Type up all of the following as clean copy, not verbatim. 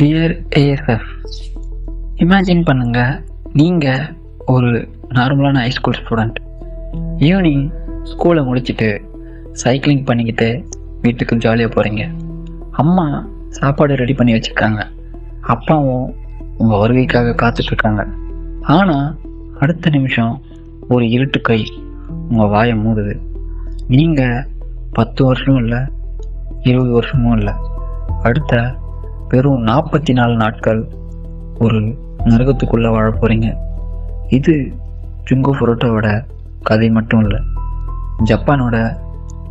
Dear ASF, imagine பண்ணுங்கள், நீங்கள் ஒரு நார்மலான ஹைஸ்கூல் ஸ்டூடெண்ட். ஈவினிங் ஸ்கூலை முடிச்சுட்டு சைக்கிளிங் பண்ணிக்கிட்டு வீட்டுக்கு ஜாலியாக போகிறீங்க. அம்மா சாப்பாடு ரெடி பண்ணி வச்சுருக்காங்க. அப்பாவும் உங்கள் வருகைக்காக காத்துட்ருக்காங்க. ஆனால் அடுத்த நிமிஷம் ஒரு இருட்டு கை உங்கள் வாயை மூடுது. நீங்கள் 10 வருஷமும் இல்லை, 20 வருஷமும் இல்லை, அடுத்த வெறும் 44 நாட்கள் ஒரு நரகத்துக்குள்ளே வாழ போகிறீங்க. இது ஜுங்கோ ஃபுருட்டோவோட கதை மட்டும் இல்லை, ஜப்பானோட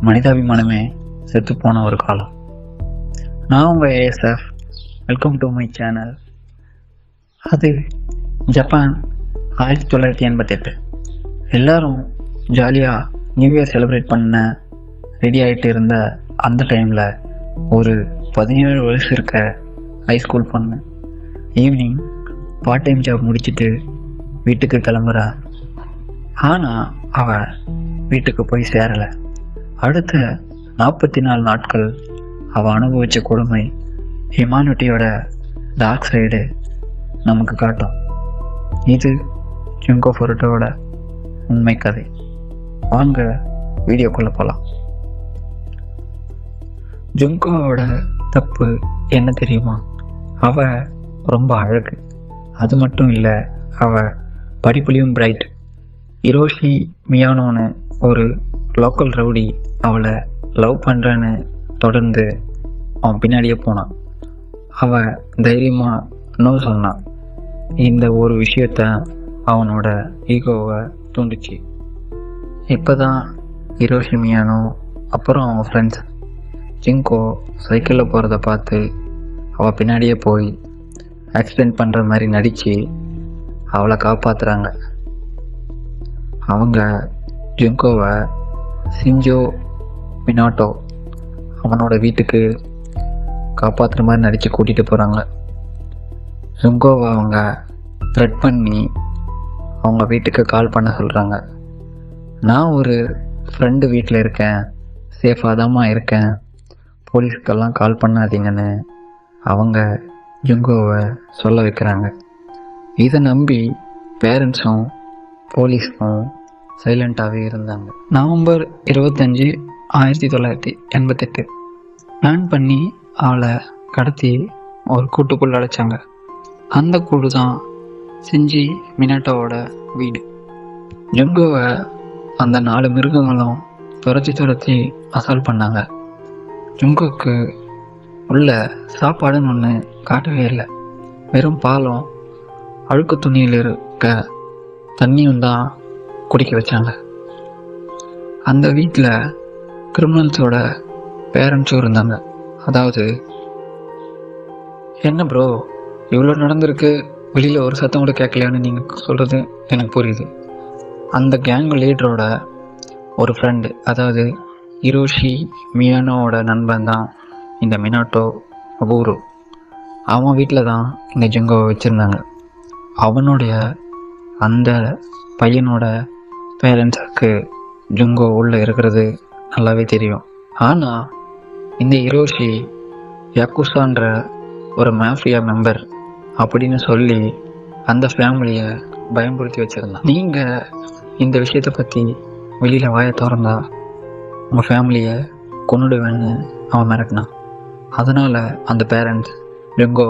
மனிதாபிமானமே செத்துப்போன ஒரு காலம். நான் உங்கள் ASF, welcome to my channel. அது ஜப்பான் 1988. எல்லோரும் ஜாலியாக நியூ இயர் செலிப்ரேட் பண்ண ரெடி ஆகிட்டு இருந்த அந்த டைமில் ஒரு 17 வயசு இருக்க ஹைஸ்கூல் பொண்ணு ஈவினிங் பார்ட் டைம் ஜாப் முடிச்சுட்டு வீட்டுக்கு கிளம்புறா. ஆனால் அவள் வீட்டுக்கு போய் சேரலை. அடுத்த 44 நாட்கள் அவள் அனுபவித்த கொடுமை ஹியூமானிட்டியோட டார்க் சைடு நமக்கு காட்டும். இது ஜுங்கோ ஃபுருட்டோவோட உண்மை கதை. வாங்க வீடியோக்குள்ளே போகலாம். ஜுங்கோவோட தப்பு என்ன தெரியுமா? அவள் ரொம்ப அழகு. அது மட்டும் இல்லை, அவள் படிப்புலையும் பிரைட். ஹிரோஷி மியானோன்னு ஒரு லோக்கல் ரவுடி அவளை லவ் பண்ணுறேன்னு தொடர்ந்து அவன் பின்னாடியே போனான். அவள் தைரியமாக நோ சொன்னான். இந்த ஒரு விஷயத்த அவனோட ஈகோவை தூண்டுச்சு. இப்போ தான் ஹிரோஷி மியானோ அப்புறம் அவன் ஃப்ரெண்ட்ஸ் ஜிங்கோ சைக்கிளில் போகிறத பார்த்து அவள் பின்னாடியே போய் ஆக்சிடெண்ட் பண்ணுற மாதிரி நடித்து அவளை காப்பாற்றுறாங்க. அவங்க ஜிங்கோவை சிஞ்சோ மினாட்டோ அவனோட வீட்டுக்கு காப்பாற்றுற மாதிரி நடித்து கூட்டிகிட்டு போகிறாங்க. ஜிங்கோவை அவங்க த்ரெட் பண்ணி அவங்க வீட்டுக்கு கால் பண்ண சொல்கிறாங்க. நான் ஒரு ஃப்ரெண்டு வீட்டில் இருக்கேன், சேஃபாக தாம்மா இருக்கேன், போலீஸ்க்கெல்லாம் கால் பண்ணாதீங்கன்னு அவங்க ஜுங்கோவை சொல்ல வைக்கிறாங்க. இதை நம்பி பேரண்ட்ஸும் போலீஸும் சைலண்ட்டாகவே இருந்தாங்க. நவம்பர் 25, 1988 பிளான் பண்ணி அவளை கடத்தி ஒரு கூட்டுக்குள்ளே அடைச்சாங்க. அந்த கூடு தான் சிஞ்சி மினாட்டோவோட வீடு. ஜுங்கோவை அந்த 4 மிருகங்களும் துரத்தி அசால்ட் பண்ணாங்க. ஜுங்கோக்கு உள்ள சாப்பாடுன்னு ஒன்று காட்டவே இல்லை. வெறும் பாலும் அழுக்கு துணியில் இருக்க தண்ணியும் தான் குடிக்க வச்சாங்க. அந்த வீட்டில் கிரிமினல்ஸோட பேரண்ட்ஸும் இருந்தாங்க. அதாவது, என்ன ப்ரோ இவ்வளோ நடந்திருக்கு, வெளியில் ஒரு சத்தம் கூட கேட்கலையான்னு நீங்கள் சொல்கிறது எனக்கு புரியுது. அந்த கேங் லீடரோட ஒரு ஃப்ரெண்டு, அதாவது ஹிரோஷி மியானோவோட நண்பன் தான் இந்த மினாட்டோ அபூரு. அவன் வீட்டில் தான் இந்த ஜுங்கோவை வச்சுருந்தாங்க. அவனுடைய அந்த பையனோட பேரண்ட்ஸுக்கு ஜுங்கோ உள்ளே இருக்கிறது நல்லாவே தெரியும். ஆனால் இந்த ஹிரோஷி யாக்குசான்ற ஒரு மாஃபியா மெம்பர் அப்படின்னு சொல்லி அந்த ஃபேமிலியை பயன்படுத்தி வச்சுருந்தான். நீங்கள் இந்த விஷயத்தை பற்றி வெளியில் வாயை திறந்தா உங்கள் ஃபேமிலியை கொன்னுடுவேன்னு அவன் மிரட்டினான். அதனால் அந்த பேரண்ட்ஸ் ஜுங்கோ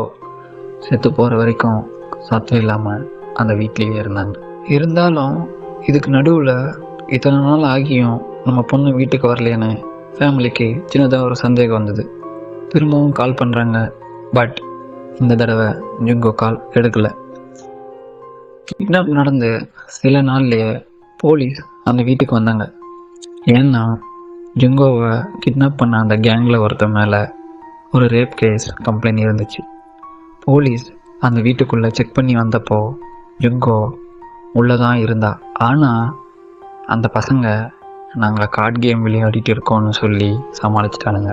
செத்து போகிற வரைக்கும் சத்தம் இல்லாமல் அந்த வீட்லேயே இருந்தாங்க. இருந்தாலும் இதுக்கு நடுவில் இத்தனை நாள் ஆகியும் நம்ம பொண்ணு வீட்டுக்கு வரலையேன்னு ஃபேமிலிக்கு சின்னதாக ஒரு சந்தேகம் வந்தது. திரும்பவும் கால் பண்ணுறாங்க. பட் இந்த தடவை ஜுங்கோ கால் எடுக்கலை. கிட்னாப் நடந்து சில நாள்லேயே போலீஸ் அந்த வீட்டுக்கு வந்தாங்க. ஏன்னா ஜுங்கோவை கிட்னாப் பண்ண அந்த கேங்கில் ஒருத்தர் மேலே ஒரு ரேப் கேஸ் கம்ப்ளைண்ட் இருந்துச்சு. போலீஸ் அந்த வீட்டுக்குள்ளே செக் பண்ணி வந்தப்போ ஜுங்கோ உள்ளே தான் இருந்தா. ஆனால் அந்த பசங்க நாங்கள் கார்டு கேம் விளையாடிட்டு இருக்கோம்னு சொல்லி சமாளிச்சிட்டானுங்க.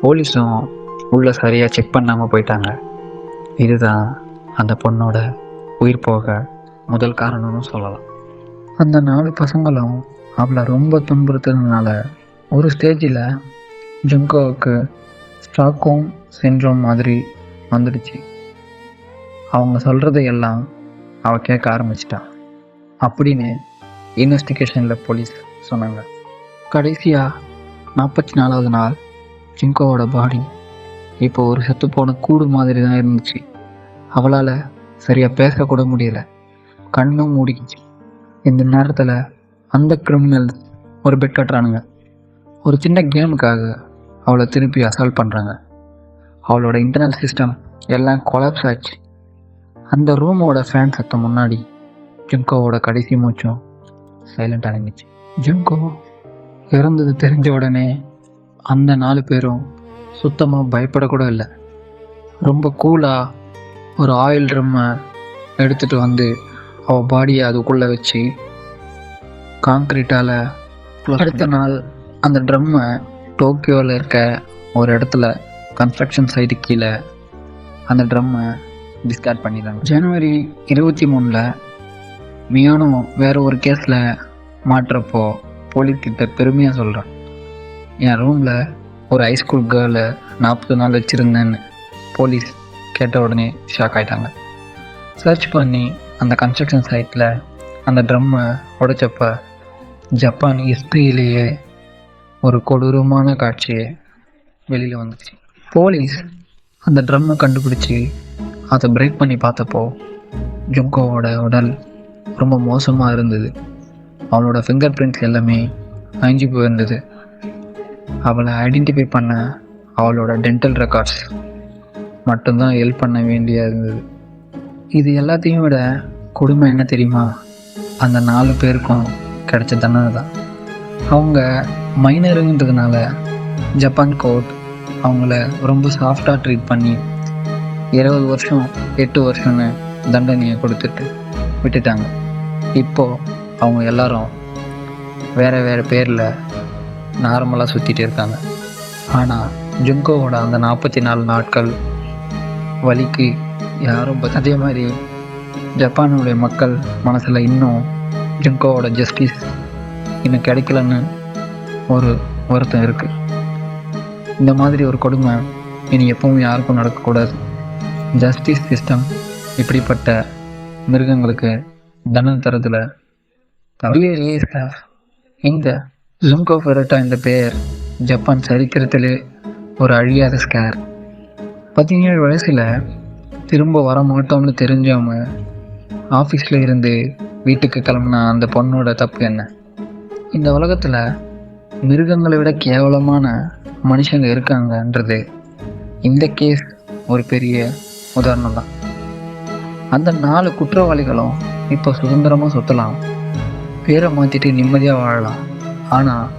போலீஸும் உள்ளே சரியாக செக் பண்ணாமல் போயிட்டாங்க. இதுதான் அந்த பொண்ணோட உயிர் போக முதல் காரணம்னு சொல்லலாம். அந்த 4 பசங்களும் அவளை ரொம்ப துன்புறுத்துறதுனால ஒரு ஸ்டேஜில் ஜுங்கோவுக்கு ஸ்டாக்ஹோம் சிண்ட்ரோம் மாதிரி வந்துடுச்சு. அவங்க சொல்கிறத எல்லாம் அவள் கேட்க ஆரம்பிச்சிட்டான் அப்படின்னு இன்வெஸ்டிகேஷனில் போலீஸ் சொன்னாங்க. கடைசியாக 44வது நாள் ஜிங்கோவோட பாடி இப்போ ஒரு செத்துப்போன கூடு மாதிரி தான் இருந்துச்சு. அவளால் சரியாக பேசக்கூட முடியல, கண்ணும் மூடிக்கிச்சு. இந்த நேரத்தில் அந்த கிரிமினல் ஒரு பெட் கட்டுறானுங்க. ஒரு சின்ன கேமுக்காக அவளை திருப்பி அசால்ட் பண்ணுறாங்க. அவளோட இன்டர்னல் சிஸ்டம் எல்லாம் கொலாப்ஸ் ஆச்சு. அந்த ரூமோட ஃபேன் சத்தம் முன்னாடி ஜிங்கோவோட கடைசி மூச்சும் சைலண்ட் அடங்கிச்சு. ஜிங்கோ இறந்தது தெரிஞ்ச உடனே அந்த 4 பேரும் சுத்தமாக பயப்படக்கூட இல்லை. ரொம்ப கூலாக ஒரு ஆயில் ட்ரம்மை எடுத்துகிட்டு வந்து அவள் பாடியை அதுக்குள்ளே வச்சு காங்க்ரீட்டால் அடுத்த நாள் அந்த ட்ரம்மை டோக்கியோவில் இருக்க ஒரு இடத்துல கன்ஸ்ட்ரக்ஷன் சைட்டு கீழே அந்த ட்ரம்மை டிஸ்கார்ட் பண்ணிடுறாங்க. ஜனவரி 23 மியானோ வேறு ஒரு கேஸில் மாட்டுறப்போ போலீஸ்கிட்ட பெருமையாக சொல்கிறான், என் ரூமில் ஒரு ஹைஸ்கூல் கேர்ளை 40 நாள் வச்சுருந்தேன்னு. போலீஸ் கேட்ட உடனே ஷாக் ஆகிட்டாங்க. சர்ச் பண்ணி அந்த கன்ஸ்ட்ரக்ஷன் சைட்டில் அந்த ட்ரம்மை உடைச்சப்ப ஜப்பான் ஹிஸ்ட்ரியிலேயே ஒரு கொடூரமான காட்சியை வெளியில் வந்துச்சு. போலீஸ் அந்த ட்ரம்மை கண்டுபிடிச்சி அதை பிரேக் பண்ணி பார்த்தப்போ ஜுங்கோவோட உடல் ரொம்ப மோசமாக இருந்தது. அவளோட ஃபிங்கர் பிரிண்ட்ஸ் எல்லாமே அழிஞ்சு போயிருந்தது. அவளை ஐடென்டிஃபை பண்ண அவளோட டென்டல் ரெக்கார்ட்ஸ் மட்டும்தான் ஹெல்ப் பண்ண வேண்டியா இருந்தது. இது எல்லாத்தையும் விட கொடுமை என்ன தெரியுமா? அந்த 4 பேருக்கும் கிடைச்ச தண்டனை தான். அவங்க மைனருங்கிறதுனால ஜப்பான் கோர்ட் அவங்கள ரொம்ப சாஃப்டாக ட்ரீட் பண்ணி 20 வருஷம் 8 வருஷம்னு தண்டனையை கொடுத்துட்டு விட்டுட்டாங்க. இப்போது அவங்க எல்லாரும் வேறு வேறு பேரில் நார்மலாக சுற்றிட்டு இருக்காங்க. ஆனால் ஜுங்கோவோட அந்த 44 நாட்கள் வலிக்கு யாரும் அதே மாதிரி ஜப்பானுடைய மக்கள் மனசில் இன்னும் ஜுங்கோவோட ஜஸ்டிஸ் இன்னும் கிடைக்கலன்னு ஒரு வருத்தம் இருக்குது. இந்த மாதிரி ஒரு கொடுமை இனி எப்பவும் யாருக்கும் நடக்கக்கூடாது. ஜஸ்டிஸ் சிஸ்டம் இப்படிப்பட்ட மிருகங்களுக்கு தண்டனை தரதில் இந்த ஜுங்கோ ஃபெரட்டா இந்த பெயர் ஜப்பான் சரித்திரத்திலே ஒரு அழியாத ஸ்கேர். 17 வயசில் திரும்ப வர மாட்டோம்னு தெரிஞ்சவங்க ஆஃபீஸில் இருந்து வீட்டுக்கு கிளம்புன அந்த பொண்ணோட தப்பு என்ன? இந்த உலகத்தில் மிருகங்களை விட கேவலமான மனுஷங்க இருக்காங்கன்றது இந்த கேஸ் ஒரு பெரிய உதாரணம் தான். அந்த 4 குற்றவாளிகளும் இப்போ சுதந்திரமாக சுற்றலாம், பேரை மாற்றிட்டு நிம்மதியாக வாழலாம். ஆனால்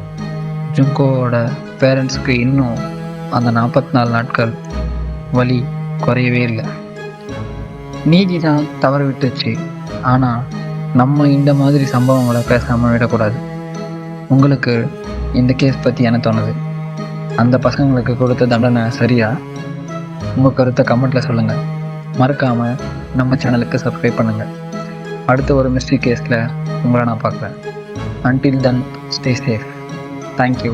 ஜுங்கோவோட பேரண்ட்ஸுக்கு இன்னும் அந்த 44 நாட்கள் வலி குறையவே இல்லை. நீதி தான் தவற விட்டுச்சு. ஆனால் நம்ம இந்த மாதிரி சம்பவங்களை பேசாமல் விடக்கூடாது. உங்களுக்கு இந்த கேஸ் பற்றி என்ன தோணுது? அந்த பசங்களுக்கு கொடுத்த தண்டனை சரியா? உங்கள் கருத்தை கமெண்ட்டில் சொல்லுங்கள். மறக்காமல் நம்ம சேனலுக்கு சப்ஸ்கிரைப் பண்ணுங்கள். அடுத்த ஒரு மிஸ்ட்ரி கேஸில் உங்களை நான் பார்க்குறேன். Until then, stay safe. Thank you.